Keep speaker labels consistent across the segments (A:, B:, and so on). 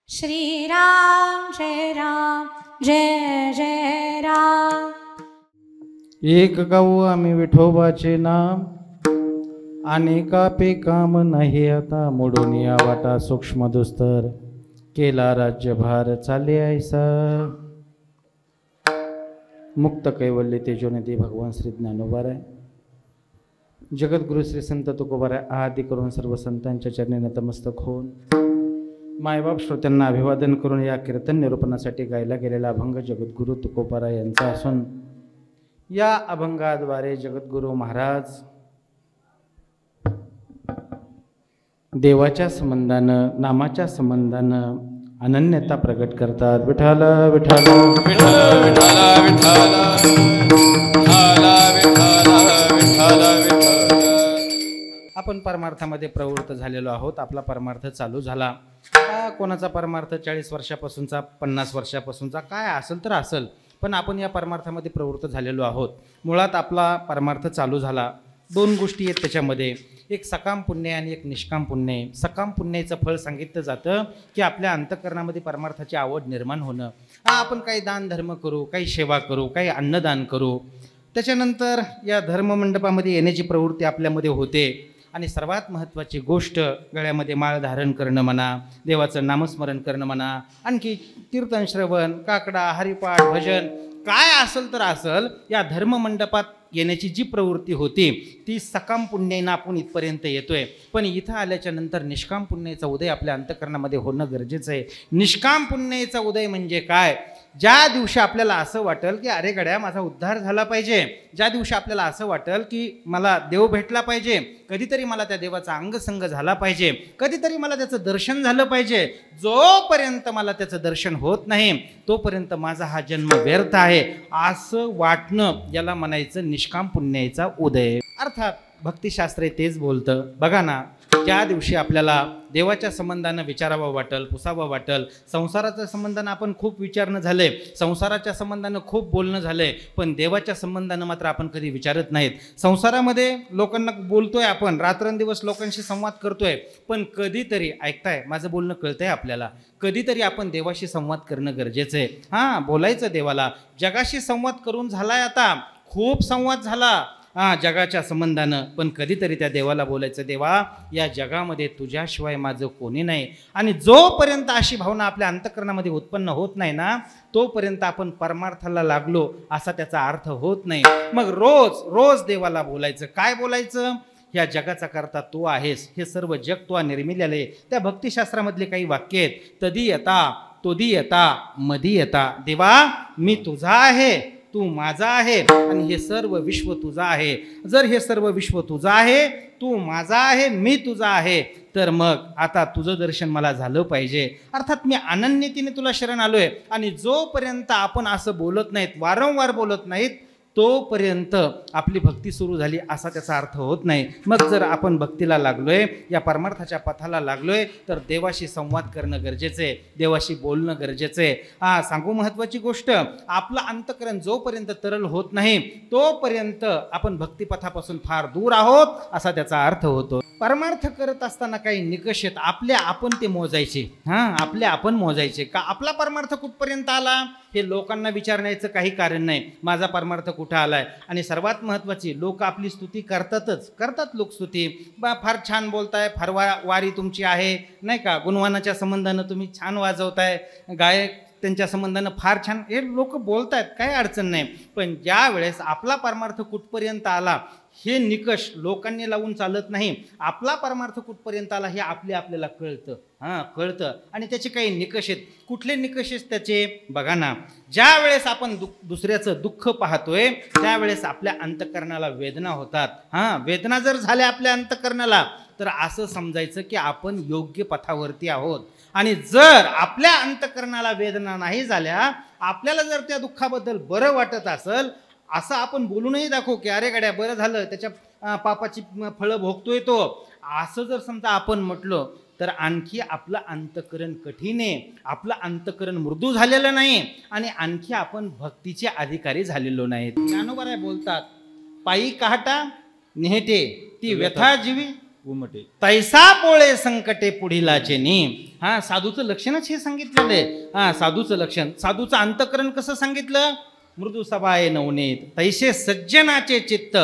A: श्रीराम जय राम जय जय राम।
B: एक गाऊ आम्ही विठोबाचे नाम, अनेकापे काम नाही आता, मोडून या वाटा सूक्ष्म दुस्तर, केला राज्यभार चाले ऐसा। मुक्त कैवल्य तेजोनिधी भगवान श्री ज्ञानोबाराय, जगद्गुरु श्री संत तुकोबाराय आदी करून सर्व संतांच्या चरणी नतमस्तक होऊन मायबाप श्रोत्यांना अभिवादन करून या कीर्तन निरूपणासाठी गायला गेलेला अभंग जगद्गुरु तुकोबाराय यांचा असून या अभंगाद्वारे जगद्गुरु महाराज देवाच्या संबंधानं, नामाच्या संबंधानं अनन्यता प्रगट करतात। विठ्ठल विठ्ठल विठ्ठल विठ्ठल विठ्ठल। आपण परमार्थामध्ये प्रवृत्त झालेलो आहोत। आपला परमार्थ चालू झाला। कोणाचा परमार्थ 40 वर्षापासूनचा, 50 वर्षापासूनचा, काय असेल तर असेल, पण आपण या परमार्थामध्ये प्रवृत्त झालेलो आहोत। मुळात आपला परमार्थ चालू झाला। दोन गोष्टी आहेत त्याच्यामध्ये, एक सकाम पुण्य आणि एक निष्काम पुण्य। सकाम पुण्याचं फळ सांगितलं जातं की आपल्या अंतःकरणामध्ये परमार्थाची आवड निर्माण होणं। आपण काही दान धर्म करू, काही सेवा करू, काही अन्नदान करू, त्याच्यानंतर या धर्ममंडपामध्ये येण्याची प्रवृत्ती आपल्यामध्ये होते। आणि सर्वात महत्त्वाची गोष्ट, गळ्यामध्ये माळ धारण करणं म्हणा, देवाचं नामस्मरण करणं म्हणा, आणखी कीर्तन श्रवण, काकडा, हरिपाठ, भजन, काय असेल तर असेल, या धर्ममंडपात येण्याची जी प्रवृत्ती होती ती सकाम पुण्यानं आपण इथपर्यंत येतोय। पण इथं आल्याच्या नंतर निष्काम पुण्याचा उदय आपल्या अंतःकरणामध्ये होणं गरजेचं आहे। निष्काम पुण्याचा उदय म्हणजे काय? ज्या दिवशी आपल्याला असं वाटेल की अरे गड्या माझा उद्धार झाला पाहिजे, ज्या दिवशी आपल्याला असं वाटेल की मला देव भेटला पाहिजे, कधीतरी मला त्या देवाचा अंगसंग झाला पाहिजे, कधीतरी मला त्याचं दर्शन झालं पाहिजे, जोपर्यंत मला त्याचं दर्शन होत नाही तोपर्यंत माझा हा जन्म व्यर्थ आहे, असं वाटणं याला म्हणायचं निष्काम पुण्याचा उदय। अर्थात भक्तिशास्त्र तेच बोलतं। बघा ना, ज्या दिवशी आपल्याला देवाच्या संबंधानं विचारावं वाटेल, पुसावं वाटेल, संसाराच्या संबंधानं आपण खूप विचारणं झालंय, संसाराच्या संबंधानं खूप बोलणं झालंय, पण देवाच्या संबंधानं मात्र आपण कधी विचारत नाहीत। संसारामध्ये लोकांना बोलतोय, आपण रात्रंदिवस लोकांशी संवाद करतोय, पण कधीतरी ऐकताय, माझं बोलणं कळतंय आपल्याला, कधीतरी आपण देवाशी संवाद करणं गरजेचं आहे। हां, बोलायचं देवाला, जगाशी संवाद करून झालाय, आता खूप संवाद झाला जगाच्या संबंधानं, पण कधीतरी त्या देवाला बोलायचं, देवा या जगामध्ये तुझ्याशिवाय माझं कोणी नाही। आणि जोपर्यंत अशी भावना आपल्या अंतःकरणामध्ये उत्पन्न होत नाही ना, तोपर्यंत आपण परमार्थाला लागलो असा त्याचा अर्थ होत नाही। मग रोज रोज देवाला बोलायचं। काय बोलायचं? ह्या जगाचा करता तू आहेस, हे सर्व जग तू निर्मिलेलं आहे। त्या भक्तिशास्त्रामधले काही वाक्य आहेत, तदीयता, तोदीयता, मदीयता, देवा मी तुझा आहे, तू माझा आहे आणि हे सर्व विश्व तुझा आहे। जर हे सर्व विश्व तुझा आहे, तू माझा आहे, मी तुझा आहे, तर मग आता तुझं दर्शन मला झालं पाहिजे। अर्थात मी अनन्यतेने तुला शरण आलोय। आणि जोपर्यंत आपण असं बोलत नाहीत, वारंवार बोलत नाहीत, तोपर्यंत आपली भक्ती सुरू झाली असा त्याचा अर्थ होत नाही। मग जर आपण भक्तीला लागलोय, या परमार्थाच्या पथाला लागलोय, तर देवाशी संवाद करणं गरजेचं आहे, देवाशी बोलणं गरजेचं आहे। सांगू महत्त्वाची गोष्ट, आपलं अंतःकरण जोपर्यंत तरल होत नाही तोपर्यंत आपण भक्तिपथापासून फार दूर आहोत असा त्याचा अर्थ होतो। परमार्थ करत असताना काही निकष आहेत, आपले आपण ते मोजायचे। आपले आपण मोजायचे का आपला परमार्थ कुठपर्यंत आला हे लोकांना विचारण्याचं काही कारण नाही। माझा परमार्थ कुठं आलाय? आणि सर्वात महत्त्वाची, लोक आपली स्तुती करतात लोक स्तुती, फार छान बोलताय, फार वारी तुमची आहे नाही का, गुणवानाच्या संबंधानं तुम्ही छान वाजवताय, गायक त्यांच्या संबंधानं फार छान, हे लोक बोलतायत, काही अडचण नाही। पण ज्या वेळेस आपला परमार्थ कुठपर्यंत आला हे निकष लोकांनी लावून चालत नाही। आपला परमार्थ कुठपर्यंत आला हे आपल्याला कळतं आणि त्याचे काही निकष आहेत। कुठले निकष आहेत त्याचे? बघा ना, ज्या वेळेस आपण दुसऱ्याचं दुःख पाहतोय त्यावेळेस आपल्या अंतःकरणाला वेदना होतात। वेदना जर झाल्या आपल्या अंतःकरणाला तर असं समजायचं की आपण योग्य पथावरती आहोत। आणि जर आपल्या अंतःकरणाला वेदना नाही झाल्या, आपल्याला जर त्या दुःखाबद्दल बरं वाटत असेल, असं आपण बोलूनही दाखवू की अरे गड्या बरं झालं, त्याच्या पापाची फळं भोगतोय तो, असं जर समजा आपण म्हटलं तर आणखी आपलं अंतःकरण कठीण आहे, आपलं अंतःकरण मृदू झालेलं नाही आणि आणखी आपण भक्तीचे अधिकारी झालेलो नाहीत। ज्ञानोबा बोलतात, पायी काहटा नेहटे ती व्यथा जीवी
C: उमटे
B: तैसा पोळे संकटे पुढीलाचेनी. हा, साधूचं लक्षणच हे सांगितलेलं आहे. हा, साधूचं लक्षण, साधूचं अंतकरण कसं सांगितलं? मृदू सभाये नवनीत तैसे सज्जनाचे चित्त.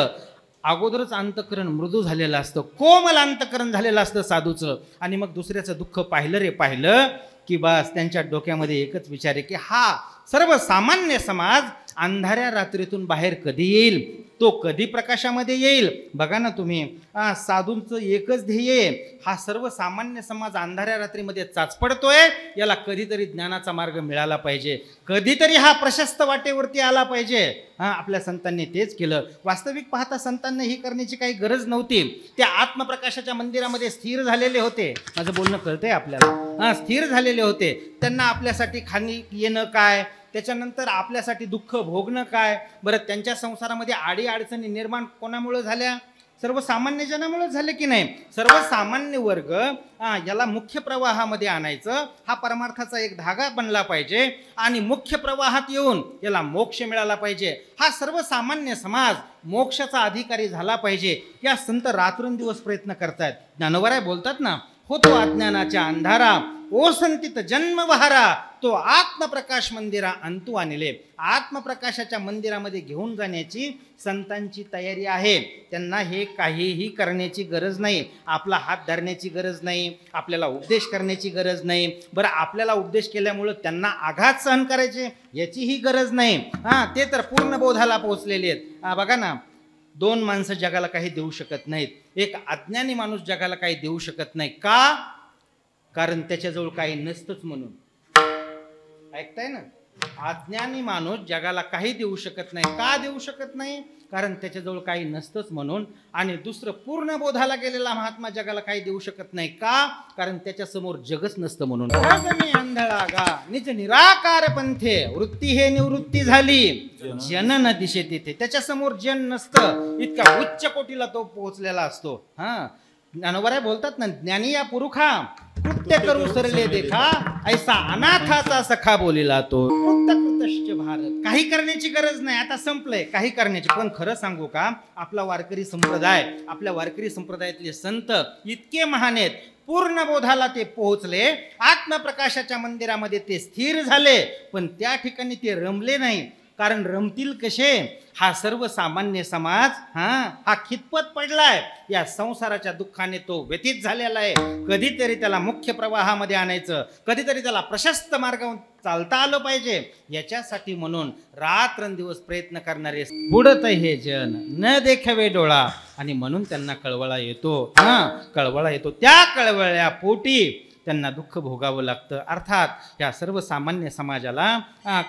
B: अगोदरच अंतकरण मृदू झालेलं असतं, कोमल अंतकरण झालेलं असतं साधूचं. आणि मग दुसऱ्याचं दुःख पाहिलं रे पाहिलं की बस त्यांच्या डोक्यामध्ये एकच विचार आहे की हा सर्वसामान्य समाज अंधाऱ्या रात्रीतून बाहेर कधी येईल, तो कधी प्रकाशामध्ये येईल. बघा ना तुम्ही, साधूंचं एकच ध्येय आहे, हा सर्वसामान्य समाज अंधाऱ्या रात्रीमध्ये चाचपडतोय, याला कधीतरी ज्ञानाचा मार्ग मिळाला पाहिजे, कधीतरी हा प्रशस्त वाटेवरती आला पाहिजे. आपल्या संतांनी तेच केलं. वास्तविक पाहता संतांना ही करण्याची काही गरज नव्हती. ते आत्मप्रकाशाच्या मंदिरामध्ये स्थिर झालेले होते. माझं बोलणं कळतंय आपल्याला? स्थिर झालेले होते. त्यांना आपल्यासाठी खाली येणं काय, त्याच्यानंतर आपल्यासाठी दुःख भोगणं काय. बरं, त्यांच्या संसारामध्ये आडी अडचणी निर्माण कोणामुळे झाल्या? सर्वसामान्य जनामुळे झाले की नाही? सर्वसामान्य वर्ग याला मुख्य प्रवाहामध्ये आणायचं, हा परमार्थाचा एक धागा बनला पाहिजे आणि मुख्य प्रवाहात येऊन याला मोक्ष मिळाला पाहिजे. हा सर्वसामान्य समाज मोक्षाचा अधिकारी झाला पाहिजे. या संत रात्रंदिवस प्रयत्न करतायत. ज्ञानोबराय बोलतात ना, होतो अज्ञानाच्या अंधारा ओसंतित जन्म वहारा, तो आत्मप्रकाश मंदिरा अंतू आणले. आत्मप्रकाशाच्या मंदिरामध्ये घेऊन जाण्याची संतांची तयारी आहे. त्यांना हे काहीही करण्याची गरज नाही. आपला हात धरण्याची गरज नाही, आपल्याला उपदेश करण्याची गरज नाही. बरं, आपल्याला उपदेश केल्यामुळं त्यांना आघात सहन करायचे याचीही गरज नाही. ते तर पूर्ण बोधाला पोहोचलेले आहेत. बघा ना, दोन माणसं जगाला काही देऊ शकत नाहीत. एक अज्ञानी माणूस जगाला काही देऊ शकत नाही. का? कारण त्याच्याजवळ काही नसतंच म्हणून. ऐकताय ना? अज्ञानी माणूस जगाला काही देऊ शकत नाही. का देऊ शकत नाही? कारण त्याच्याजवळ काही नसतंच म्हणून. आणि दुसरं, पूर्ण बोधाला गेलेला महात्मा जगाला काही देऊ शकत नाही. का? कारण त्याच्यासमोर जगच नसतं म्हणून. आंधळा गा निज निराकार पंथे, वृत्ती हे निवृत्ती झाली जनन दिशे तिथे. त्याच्यासमोर जन नसतं. इतका उच्च कोटीला तो पोहोचलेला असतो. ज्ञानोबराय बोलतात ना, ज्ञानी या पुरुखा कृत्य करू सरले देखा, ऐसा अनाथाचा सखा बोलिला तो. कृतकृतश्च भारत. काही करण्याची गरज नाही, आता संपलंय काही करण्याची. पण खरं सांगू का, आपला वारकरी संप्रदाय, आपल्या वारकरी संप्रदायातले संत इतके महान आहेत. पूर्ण बोधाला ते पोहोचले, आत्मप्रकाशाच्या मंदिरामध्ये ते स्थिर झाले. पण त्या ठिकाणी ते रमले नाही. कारण रमतील कसे? हा सर्वसामान्य समाज हा खितपत पडलाय. या संसाराच्या दुःखाने तो व्यतीत झालेला आहे. कधीतरी त्याला मुख्य प्रवाहामध्ये आणायचं, कधीतरी त्याला प्रशस्त मार्गावर चालता आलं पाहिजे. याच्यासाठी म्हणून रात्रंदिवस प्रयत्न करणारे बुडत हे जन न देखावे डोळा. आणि म्हणून त्यांना कळवळा येतो. कळवळा येतो. त्या कळवळ्या पोटी त्यांना दुःख भोगावं लागतं. अर्थात या सर्वसामान्य समाजाला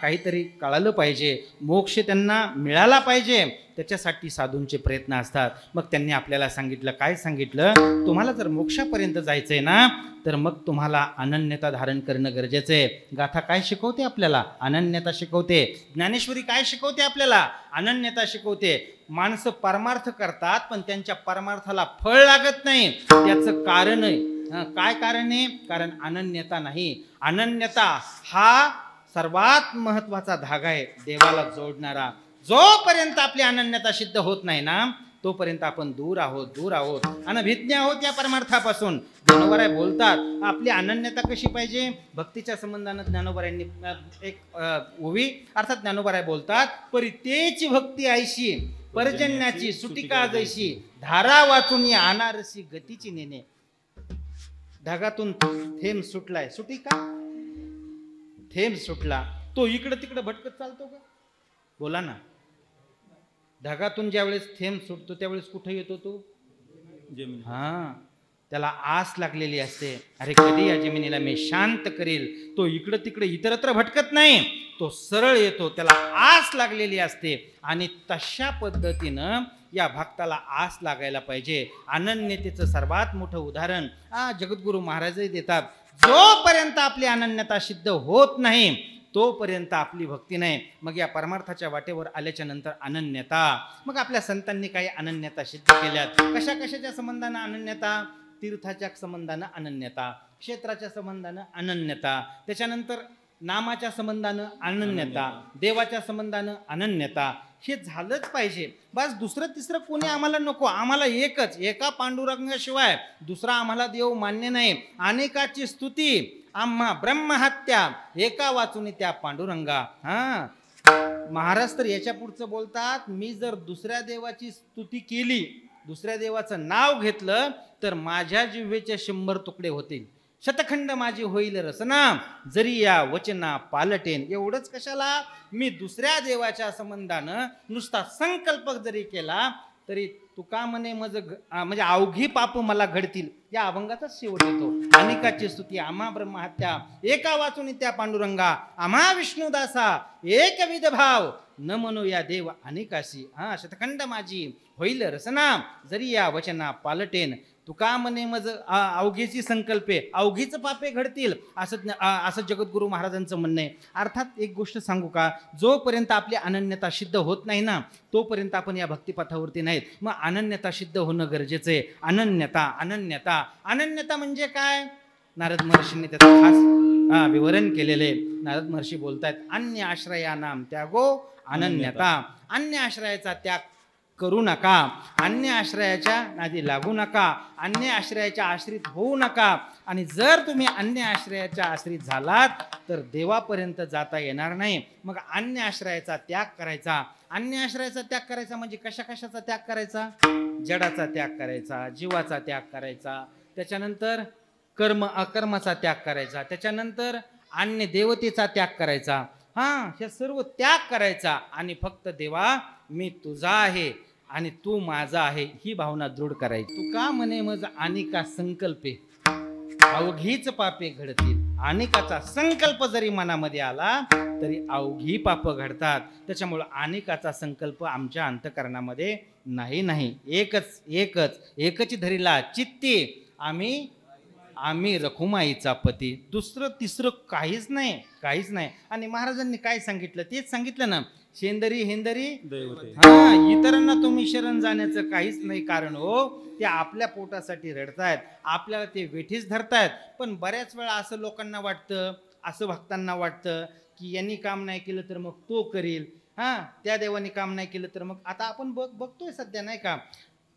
B: काहीतरी कळालं पाहिजे, मोक्ष त्यांना मिळाला पाहिजे. त्याच्यासाठी साधूंचे प्रयत्न असतात. मग त्यांनी आपल्याला सांगितलं, काय सांगितलं? तुम्हाला जर मोक्षापर्यंत जायचंय ना, तर मग तुम्हाला अनन्यता धारण करणं गरजेचं आहे. गाथा काय शिकवते आपल्याला? अनन्यता शिकवते. ज्ञानेश्वरी काय शिकवते आपल्याला? अनन्यता शिकवते. माणसं परमार्थ करतात, पण त्यांच्या परमार्थाला फळ लागत नाही. त्याचं कारण आहे, काय कारण आहे? कारण अनन्यता नाही. अनन्यता हा सर्वात महत्वाचा धागा आहे देवाला जोडणारा. जोपर्यंत आपली अनन्यता सिद्ध होत नाही ना, तोपर्यंत आपण दूर आहोत, अनभिज्ञ आहोत या परमार्थापासून. ज्ञानोबराय बोलतात, आपली अनन्यता कशी पाहिजे? भक्तीच्या संबंधानं ज्ञानोबरायांनी एक ओवी, अर्थात ज्ञानोबराय बोलतात, परी तेची भक्ती ऐशी, पर्जन्याची सुटिका जैशी, धारा वाचून या अनारसी गतीची नेणे. ढगातून थेंब सुटलाय, सुटी का? थेंब सुटला, तो इकडं तिकडं भटकत चालतो का? बोला ना. ढगातून ज्यावेळेस थेंब सुटतो त्यावेळेस कुठे येतो तो?
C: जमीन.
B: त्याला आस लागलेली असते, अरे कधी या जमिनीला मी शांत करेल. तो इकडं तिकडे इतरत्र भटकत नाही, तो सरळ येतो. त्याला आस लागलेली असते. आणि तशा पद्धतीनं या भक्ताला आस लागायला पाहिजे. अनन्यतेचं सर्वात मोठं उदाहरण जगद्गुरु महाराजही देतात. जोपर्यंत आपली अनन्यता सिद्ध होत नाही, तोपर्यंत आपली भक्ती नाही. मग या परमार्थाच्या वाटेवर आल्याच्या नंतर अनन्यता. मग आपल्या संतांनी काही अनन्यता सिद्ध केल्यात. कशा कशाच्या संबंधानं अनन्यता? तीर्थाच्या संबंधानं अनन्यता, क्षेत्राच्या संबंधानं अनन्यता, त्याच्यानंतर नामाच्या संबंधानं अनन्यता, देवाच्या संबंधानं अनन्यता, हे झालंच पाहिजे. बस दुसरं तिसरं कोणी आम्हाला नको. आम्हाला एकच, एका पांडुरंगाशिवाय दुसरा आम्हाला देव मान्य नाही. अनेकाची स्तुती आम्हा ब्रह्महत्या, एका वाचून त्या पांडुरंगा. हा, महाराज तर याच्या पुढचं बोलतात, मी जर दुसऱ्या देवाची स्तुती केली, दुसऱ्या देवाचं नाव घेतलं, तर माझ्या जिव्हेचे 100 तुकडे होतील. शतखंड माझी होईल रसना, जरी या वचना पालटेन. एवढंच कशाला, मी दुसऱ्या देवाच्या संबंधानं नुसता संकल्प जरी केला तरी तुका म्हणे म्हणजे अवघी पाप मला घडतील. या अभंगाचाच शेवट येतो. अनेकाची स्तुती आम्हा ब्रह्महत्या, एका वाचून त्या पांडुरंगा. आम्हा विष्णुदासा एकविध भाव, न म्हणू या देव अनेकाशी. हा, शतखंड माझी होईल रसना, जरी या वचना पालटेन. तुका म्हणे मज अवघीची संकल्पे, अवघीच पापे घडतील, असं जगद्गुरु महाराजांचं म्हणणं आहे. अर्थात एक गोष्ट सांगू का, जोपर्यंत आपली अनन्यता सिद्ध होत नाही ना, तोपर्यंत आपण या भक्तिपथावरती नाहीत. मग अनन्यता सिद्ध होणं गरजेचं आहे. अनन्यता, अनन्यता, अनन्यता म्हणजे काय? नारद महर्षींनी त्याचं खास विवरण केलेले. नारद महर्षी बोलतायत, अन्य आश्रयानाम त्यागो अनन्यता. अन्य आश्रयाचा त्याग करू नका, अन्य आश्रयाच्या नादी लागू नका, अन्य आश्रयाच्या आश्रित होऊ नका. आणि जर तुम्ही अन्य आश्रयाच्या आश्रित झालात तर देवापर्यंत जाता येणार नाही. मग अन्य आश्रयाचा त्याग करायचा. अन्य आश्रयाचा त्याग करायचा म्हणजे कशा कशाचा त्याग करायचा? जडाचा त्याग करायचा, जीवाचा त्याग करायचा, त्याच्यानंतर अकर्माचा त्याग करायचा, त्याच्यानंतर अन्य देवतेचा त्याग करायचा. हा, हे सर्व त्याग करायचा आणि फक्त देवा मी तुझा आहे आणि तू माझा आहे ही भावना दृढ करायची. तू का म्हणे मज अनेका संकल्पे, अवघीच पापे घडतील. अनेकाचा संकल्प जरी मनामध्ये आला तरी अवघी पाप घडतात. त्याच्यामुळं अनेकाचा संकल्प आमच्या अंतःकरणामध्ये नाही. एकच धरीला चित्ती, आम्ही रखुमाईचा पती. दुसरं तिसरं काहीच नाही. आणि महाराजांनी काय सांगितलं? तेच सांगितलं ना, शेंदरी हेंदरी हा, इतरांना तुम्ही शरण जाण्याचं काहीच नाही कारण हो. ते आपल्या पोटासाठी रडतायत, आपल्याला ते वेठीस धरतायत. पण बऱ्याच वेळा असं लोकांना वाटतं, असं भक्तांना वाटतं की यांनी काम नाही केलं तर मग तो करील, हा, त्या देवानी काम नाही केलं तर मग. आता आपण बघतोय सध्या नाही का,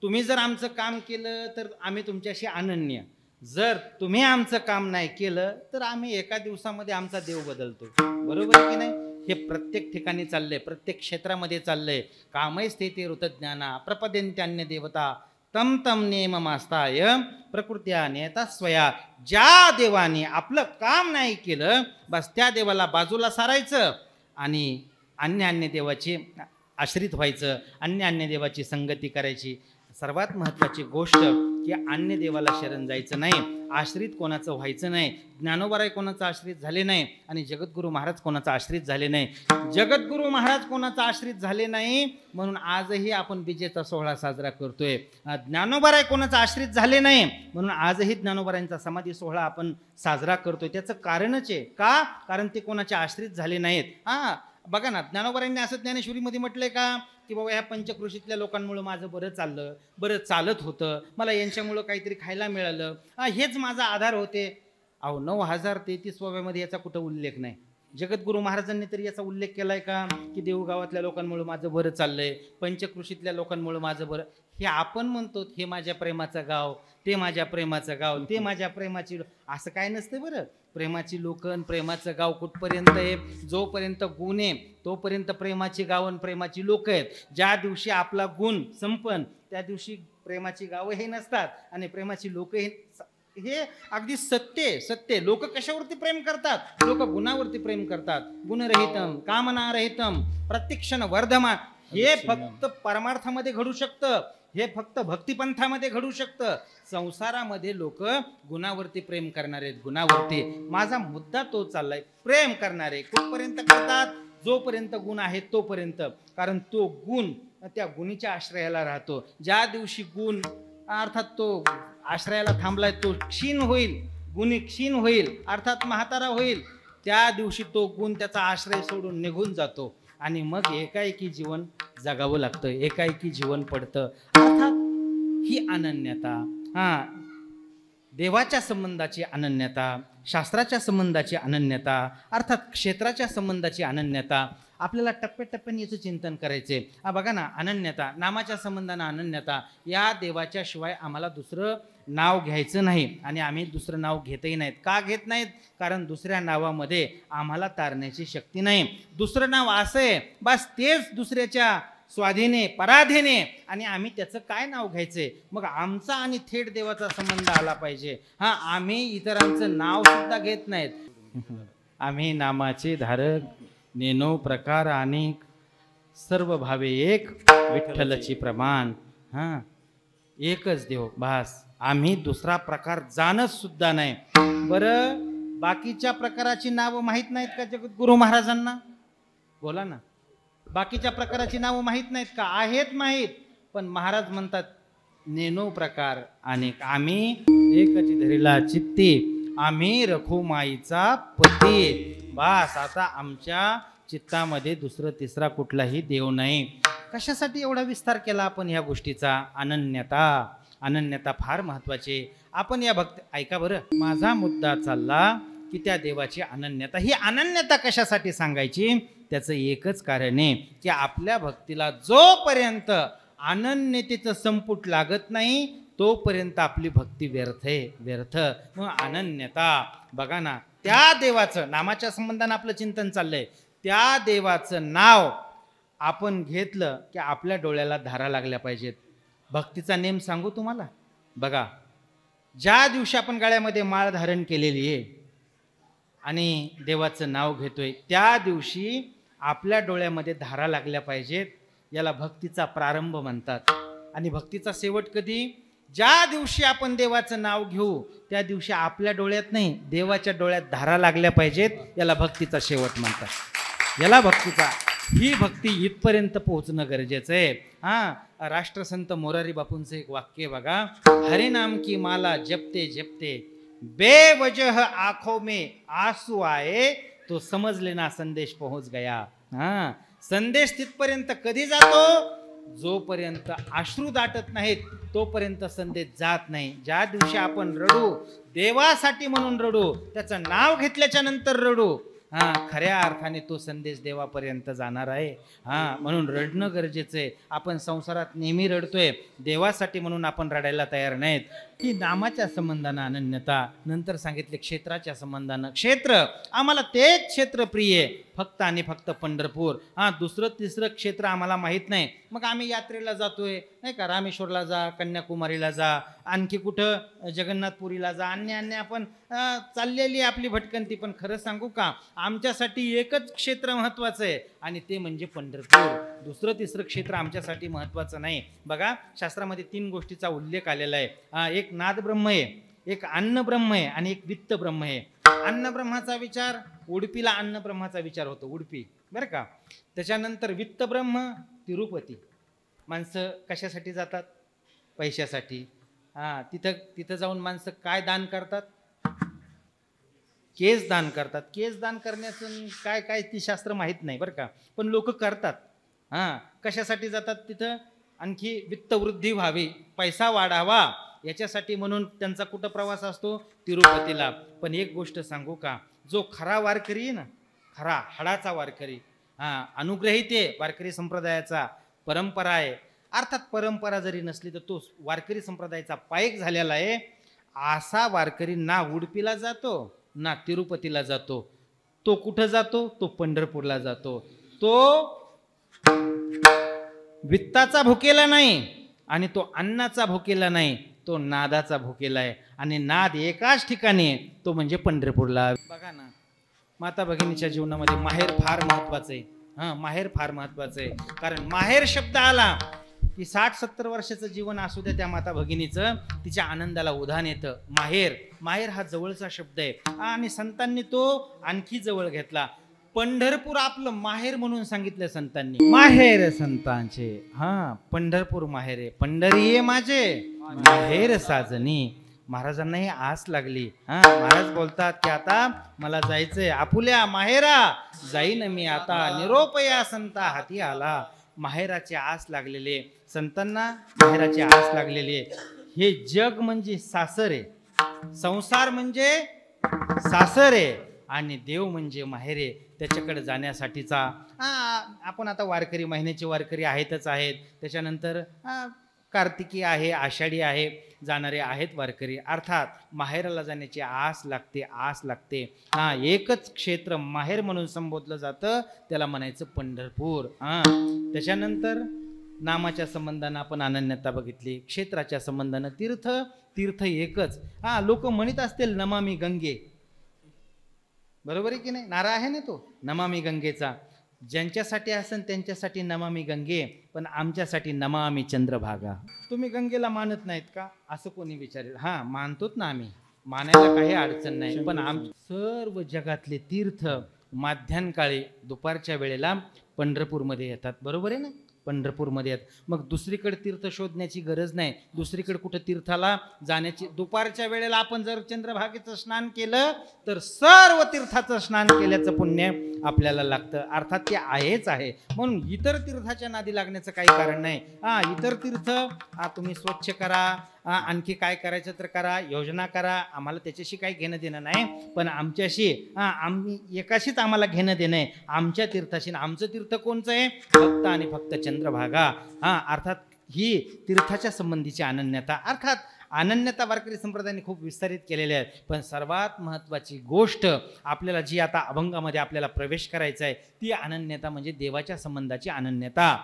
B: तुम्ही जर आमचं काम केलं तर आम्ही तुमच्याशी अनन्य, जर तुम्ही आमचं काम नाही केलं तर आम्ही एका दिवसामध्ये आमचा देव बदलतो. बरोबर की नाही? हे प्रत्येक ठिकाणी चाललंय, प्रत्येक क्षेत्रामध्ये चाललंय. कामय स्थिती ऋतज्ञाना प्रपद्यन्त्यान्य देवता तम तम नियममास्ताय प्रकृत्या नेता स्वया. ज्या देवाने आपलं काम नाही केलं बस त्या देवाला बाजूला सारायचं आणि अन्य देवाची आश्रित व्हायचं, अन्य देवाची संगती करायची. सर्वात महत्त्वाची गोष्ट की अन्य देवाला शरण जायचं नाही, आश्रित कोणाचं व्हायचं नाही. ज्ञानोबाराय कोणाचा आश्रित झाले नाही आणि जगद्गुरू महाराज कोणाचा आश्रित झाले नाही. जगद्गुरू महाराज कोणाचा आश्रित झाले नाही म्हणून आजही आपण बीजेचा सोहळा साजरा करतोय. ज्ञानोबाराय कोणाचा आश्रित झाले नाही म्हणून आजही ज्ञानोबारायांचा समाधी सोहळा आपण साजरा करतोय. त्याचं कारणच आहे का? कारण ते कोणाचे आश्रित झाले नाहीत. हा, बघा ना, ज्ञानोबारायांनी असं ज्ञानेश्वरीमध्ये म्हटलंय का की बाबा ह्या पंचकृषीतल्या लोकांमुळे माझं बरं चालत होतं, मला यांच्यामुळं काहीतरी खायला मिळालं, हेच माझा आधार होते. अहो 9033 याचा कुठं उल्लेख नाही. जगद्गुरू महाराजांनी तरी याचा उल्लेख केलाय का की देऊगावातल्या लोकांमुळे माझं बरं चाललंय, पंचकृषीतल्या लोकांमुळे माझं बरं. हे आपण म्हणतो हे माझ्या प्रेमाचं गाव, ते माझ्या प्रेमाचं गाव, ते माझ्या प्रेमाची, असं काय नसतं बरं. प्रेमाची लोकन, प्रेमाचं गाव कुठपर्यंत आहे? जोपर्यंत गुण आहे तोपर्यंत प्रेमाची गावन, प्रेमाची लोक आहेत. ज्या दिवशी आपला गुण संपन त्या दिवशी प्रेमाची गावं हे नसतात आणि प्रेमाची लोक हे अगदी सत्य. लोक कशावरती प्रेम करतात? लोक गुणावरती प्रेम करतात. गुणरहितम कामनारहितम प्रत्यक्षण वर्धमान. हे फक्त परमार्थामध्ये घडू शकतं, हे फक्त भक्तिपंथामध्ये घडू शकतं. संसारामध्ये लोक गुणावरती प्रेम करणार आहेत, गुणावरती. माझा मुद्दा तो चाललाय, प्रेम करणारे कुठपर्यंत करतात? जोपर्यंत गुण आहेत तोपर्यंत. कारण तो गुण त्या गुणीच्या आश्रयाला राहतो. ज्या दिवशी गुण अर्थात तो आश्रयाला थांबलाय तो क्षीण होईल, गुणी क्षीण होईल, अर्थात म्हातारा होईल, त्या दिवशी तो गुण त्याचा आश्रय सोडून निघून जातो आणि मग एकाएकी जीवन जगावं लागतं, एकाएकी जीवन पडतं. अर्थात ही अनन्यता. देवाच्या संबंधाची अनन्यता, शास्त्राच्या संबंधाची अनन्यता, अर्थात क्षेत्राच्या संबंधाची अनन्यता, आपल्याला टप्प्याटप्प्याने याचं चिंतन करायचे. बघा ना, अनन्यता, नामाच्या संबंधानं अनन्यता. या देवाच्या शिवाय आम्हाला दुसरं नाव घ्यायचं नाही आणि आम्ही दुसरं नाव घेतही नाहीत. का घेत नाहीत? कारण दुसऱ्या नावामध्ये आम्हाला तारण्याची शक्ती नाही. दुसरं नाव असं आहे, बस तेच दुसऱ्याच्या स्वाधीने पराधीने, आणि आम्ही त्याचं काय नाव घ्यायचंय? मग आमचा आणि थेट देवाचा संबंध आला पाहिजे. आम्ही इतरांचं नाव सुद्धा घेत नाहीत. आम्ही नामाचे धारक, नेनो प्रकार अनेक, सर्व भावे एक, विठ्ठलची प्रमाण. एकच देव भास. आम्ही दुसरा प्रकार जाणत सुद्धा नाही. बरं, बाकीच्या प्रकाराची नावं माहीत नाहीत का जगद्गुरु महाराजांना? बोला ना. बाकीच्या प्रकाराची नावं माहीत नाहीत का? आहेत माहीत, पण महाराज म्हणतात नेनो प्रकार अनेक, आम्ही एकच धरीला चित्ती, आम्ही रखुमाईचा पती. बास, आता आमच्या चित्तामध्ये दुसरं तिसरा कुठलाही देव नाही. कशासाठी एवढा विस्तार केला आपण ह्या गोष्टीचा? अनन्यता. अनन्यता फार महत्वाची. आपण या ऐका बरं, माझा मुद्दा चालला की त्या देवाची अनन्यता. ही अनन्यता कशासाठी सांगायची? त्याचं एकच कारण आहे की आपल्या भक्तीला जोपर्यंत अनन्यतेचं संपुट लागत नाही तोपर्यंत आपली भक्ती व्यर्थ आहे, व्यर्थ. मग अनन्यता, बघा ना, त्या देवाचं, नामाच्या संबंधानं आपलं चिंतन चाललंय, त्या देवाचं नाव आपण घेतलं की आपल्या डोळ्याला धारा लागल्या पाहिजेत. भक्तीचा नेम सांगू तुम्हाला. बघा, ज्या दिवशी आपण गळ्यामध्ये माळ धारण केलेली आहे आणि देवाचं नाव घेतोय, त्या दिवशी आपल्या डोळ्यामध्ये धारा लागल्या पाहिजेत. याला भक्तीचा प्रारंभ म्हणतात. आणि भक्तीचा शेवट कधी? ज्या दिवशी आपण देवाचं नाव घेऊ त्या दिवशी आपल्या डोळ्यात नाही, देवाच्या डोळ्यात धारा लागल्या पाहिजेत. याला भक्तीचा शेवट म्हणतात. याला भक्तीचा, ही भक्ती इथपर्यंत पोहोचणं गरजेचं आहे. राष्ट्रसंत मोरारी बापूंचं एक वाक्य बघा, हरे नाम की माला जपते जपते बेवजह आंखों में आंसू आए तो समज लेना संदेश पोहोच गया. संदेश तिथपर्यंत कधी जातो? जोपर्यंत अश्रू दाटत नाहीत तोपर्यंत संदेश जात नाही. ज्या दिवशी आपण रडू, देवासाठी म्हणून रडू, त्याचं नाव घेतल्याच्या नंतर रडू, खऱ्या अर्थाने तो संदेश देवापर्यंत जाणार आहे. म्हणून रडणं गरजेचं आहे. आपण संसारात नेहमी रडतोय, देवासाठी म्हणून आपण रडायला तयार नाहीत. ही नामाच्या संबंधानं अनन्यता. नंतर सांगितले क्षेत्राच्या संबंधानं. क्षेत्र, आम्हाला तेच क्षेत्र प्रिय आहे, फक्त आणि फक्त पंढरपूर. दुसरं तिसरं क्षेत्र आम्हाला माहीत नाही. मग आम्ही यात्रेला जातोय नाही का, रामेश्वरला जा, कन्याकुमारीला जा, आणखी कुठं जगन्नाथपुरीला जा, अन्य आपण चाललेली आपली भटकंती. पण खरं सांगू का, आमच्यासाठी एकच क्षेत्र महत्वाचं आहे आणि ते म्हणजे पंढरपूर. दुसरं तिसरं क्षेत्र आमच्यासाठी महत्वाचं नाही. बघा, शास्त्रामध्ये 3 गोष्टीचा उल्लेख आलेला आहे. एक नाद ब्रह्म आहे, एक अन्न ब्रह्म आहे आणि एक वित्त ब्रह्म आहे. अन्न ब्रह्माचा विचार उडपीला अन्न ब्रह्माचा विचार होतो, उडपी, बरं का. त्याच्यानंतर वित्त ब्रह्म तिरुपती. माणसं कशासाठी जातात? पैशासाठी. तिथं जाऊन माणसं काय दान करतात? केस दान करतात. केस दान करण्याचं काय काय ती शास्त्र माहीत नाही बरं का, पण लोक करतात. कशासाठी जातात तिथं? आणखी वित्तवृद्धी व्हावी, पैसा वाढावा, याच्यासाठी म्हणून त्यांचा कुठं प्रवास असतो? तिरुपतीला. पण एक गोष्ट सांगू का, जो खरा वारकरी आहे ना, खरा हाडाचा वारकरी, अनुग्रहित आहे वारकरी संप्रदायाचा, परंपरा आहे, अर्थात परंपरा जरी नसली तर तो वारकरी संप्रदायाचा पायक झालेला आहे, असा वारकरी ना उडपीला जातो ना तिरुपतीला जातो. तो कुठं जातो? तो पंढरपूरला जातो. तो वित्ताचा भुकेला नाही आणि तो अन्नाचा भुकेला नाही, तो नादाचा भुकेला आहे. आणि नाद एकाच ठिकाणी आहे, तो म्हणजे पंढरपूरला. बघा ना, माता भगिनीच्या जीवनामध्ये माहेर फार महत्वाचं आहे. माहेर फार महत्वाचं आहे. कारण माहेर शब्द आला की 60-70 वर्षाचं जीवन असू द्या त्या माता भगिनीचं, तिच्या आनंदाला उधाण येतं. माहेर, माहेर हा जवळचा शब्द आहे आणि संतांनी तो आणखी जवळ घेतला. पंढरपूर आपलं माहेर म्हणून सांगितलं संतांनी. माहेर संतांचे, पंढरपूर माहेर आहे. पंढरी आहे माझे माहेर साजनी. महाराजांनाही आस लागली. महाराज बोलतात की आता मला जायचंय आपुल्या माहेरा, जाईन मी आता, निरोप या संता हाती आला. माहेराची आस लागलेले संतांना, माहेराची आस लागलेली आहे. हे जग म्हणजे सासर आहे. संसार म्हणजे सासर आहे आणि देव म्हणजे माहेर आहे. त्याच्याकडे जाण्यासाठीचा आपण आता वारकरी, महिन्याचे वारकरी आहेतच आहेत. त्याच्यानंतर कार्तिकी आहे, आषाढी आहे, जाणारे आहेत वारकरी. अर्थात माहेराला जाण्याची आस लागते, आस लागते. एकच क्षेत्र माहेर म्हणून संबोधलं जातं, त्याला म्हणायचं पंढरपूर. त्याच्यानंतर नामाच्या संबंधानं आपण अनन्यता बघितली, क्षेत्राच्या संबंधानं तीर्थ, तीर्थ एकच. लोक म्हणत असतील नमामि गंगे, बरोबर आहे की नाही? नारा आहे ना तो नमामि गंगेचा. ज्यांच्यासाठी असेल त्यांच्यासाठी नमामि गंगे, पण आमच्यासाठी नमामि चंद्रभागा. तुम्ही गंगेला मानत नाहीत का असं कोणी विचारेल. मानतोच ना आम्ही, मानायला काही अडचण नाही. पण सर्व जगातले तीर्थ माध्यान्काळी दुपारच्या वेळेला पंढरपूरमध्ये येतात, बरोबर आहे ना? पंढरपूरमध्ये आहेत. मग दुसरीकडे तीर्थ शोधण्याची गरज नाही, दुसरीकडे कुठं तीर्थाला जाण्याची. दुपारच्या वेळेला आपण जर चंद्रभागेचं स्नान केलं तर सर्व तीर्थाचं स्नान केल्याचं पुण्य आपल्याला लागतं. अर्थात ते आहेच आहे, म्हणून इतर तीर्थाच्या नादी लागण्याचं काही कारण नाही. इतर तीर्थ तुम्ही स्वच्छ करा, आणखी काय करायचं तर करा, योजना करा, आम्हाला त्याच्याशी काही घेणं देणं नाही. पण आमच्याशी आम्ही एकाशीच आम्हाला घेणं देणं आहे, आमच्या तीर्थाशी. आमचं तीर्थ कोणचं आहे? फक्त आणि फक्त चंद्रभागा. अर्थात ही तीर्थाच्या संबंधीची अनन्यता. अर्थात अनन्यता वारकरी संप्रदायाने खूप विस्तारित केलेल्या आहेत. पण सर्वात महत्त्वाची गोष्ट आपल्याला जी आता अभंगामध्ये आपल्याला प्रवेश करायचा आहे ती अनन्यता म्हणजे देवाच्या संबंधाची अनन्यता.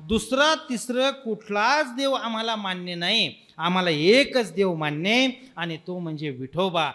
B: दुसरं तिसरं कुठलाच देव आम्हाला मान्य नाही, आम्हाला एकच देव मान्य आणि तो म्हणजे विठोबा.